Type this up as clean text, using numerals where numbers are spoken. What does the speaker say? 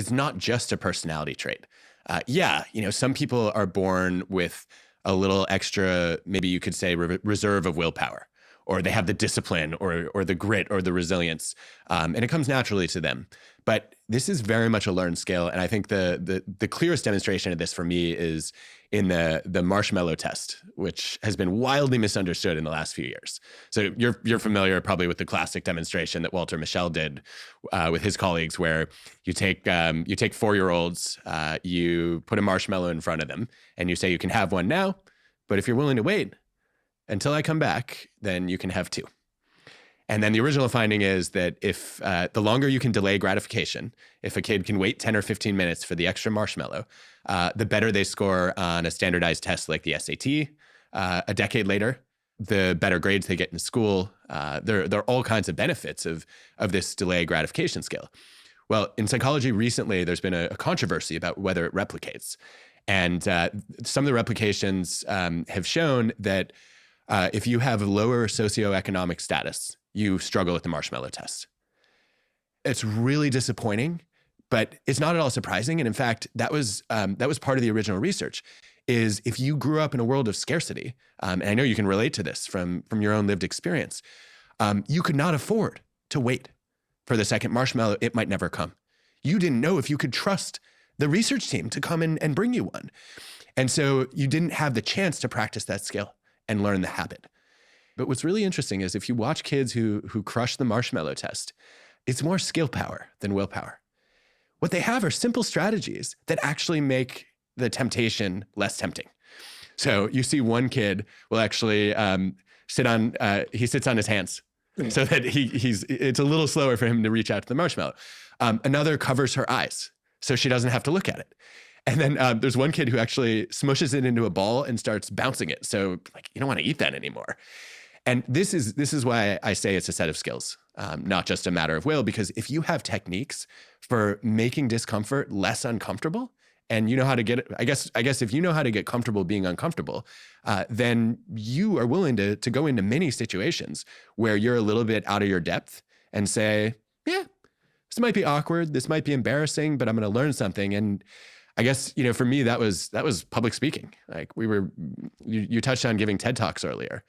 is not just a personality trait. Yeah, some people are born with a little extra, maybe you could say reserve of willpower, or they have the discipline or the grit or the resilience, and it comes naturally to them. But this is very much a learned skill, and I think the clearest demonstration of this for me is in the marshmallow test, which has been wildly misunderstood in the last few years. So you're familiar probably with the classic demonstration that Walter Mischel did with his colleagues, where you take 4-year-olds, you put a marshmallow in front of them, and you say you can have one now, but if you're willing to wait until I come back, then you can have 2. And then the original finding is that if the longer you can delay gratification, if a kid can wait 10 or 15 minutes for the extra marshmallow, the better they score on a standardized test like the SAT. A decade later, the better grades they get in school. There are all kinds of benefits of this delay gratification skill. Well, in psychology recently, there's been a controversy about whether it replicates. And some of the replications have shown that if you have lower socioeconomic status, you struggle with the marshmallow test. It's really disappointing, but it's not at all surprising. And in fact, that was part of the original research, is if you grew up in a world of scarcity, and I know you can relate to this from your own lived experience, you could not afford to wait for the second marshmallow. It might never come. You didn't know if you could trust the research team to come and bring you one. And so you didn't have the chance to practice that skill and learn the habit. But what's really interesting is if you watch kids who crush the marshmallow test, it's more skill power than willpower. What they have are simple strategies that actually make the temptation less tempting. So you see one kid will actually sits on his hands so that it's a little slower for him to reach out to the marshmallow. Another covers her eyes so she doesn't have to look at it. And then there's one kid who actually smushes it into a ball and starts bouncing it. So you don't want to eat that anymore. And this is why I say it's a set of skills, not just a matter of will, because if you have techniques for making discomfort less uncomfortable, and you know how to get it, I guess if you know how to get comfortable being uncomfortable, then you are willing to go into many situations where you're a little bit out of your depth and say, yeah, this might be awkward, this might be embarrassing, but I'm going to learn something. And I guess, for me, that was public speaking. You touched on giving TED Talks earlier.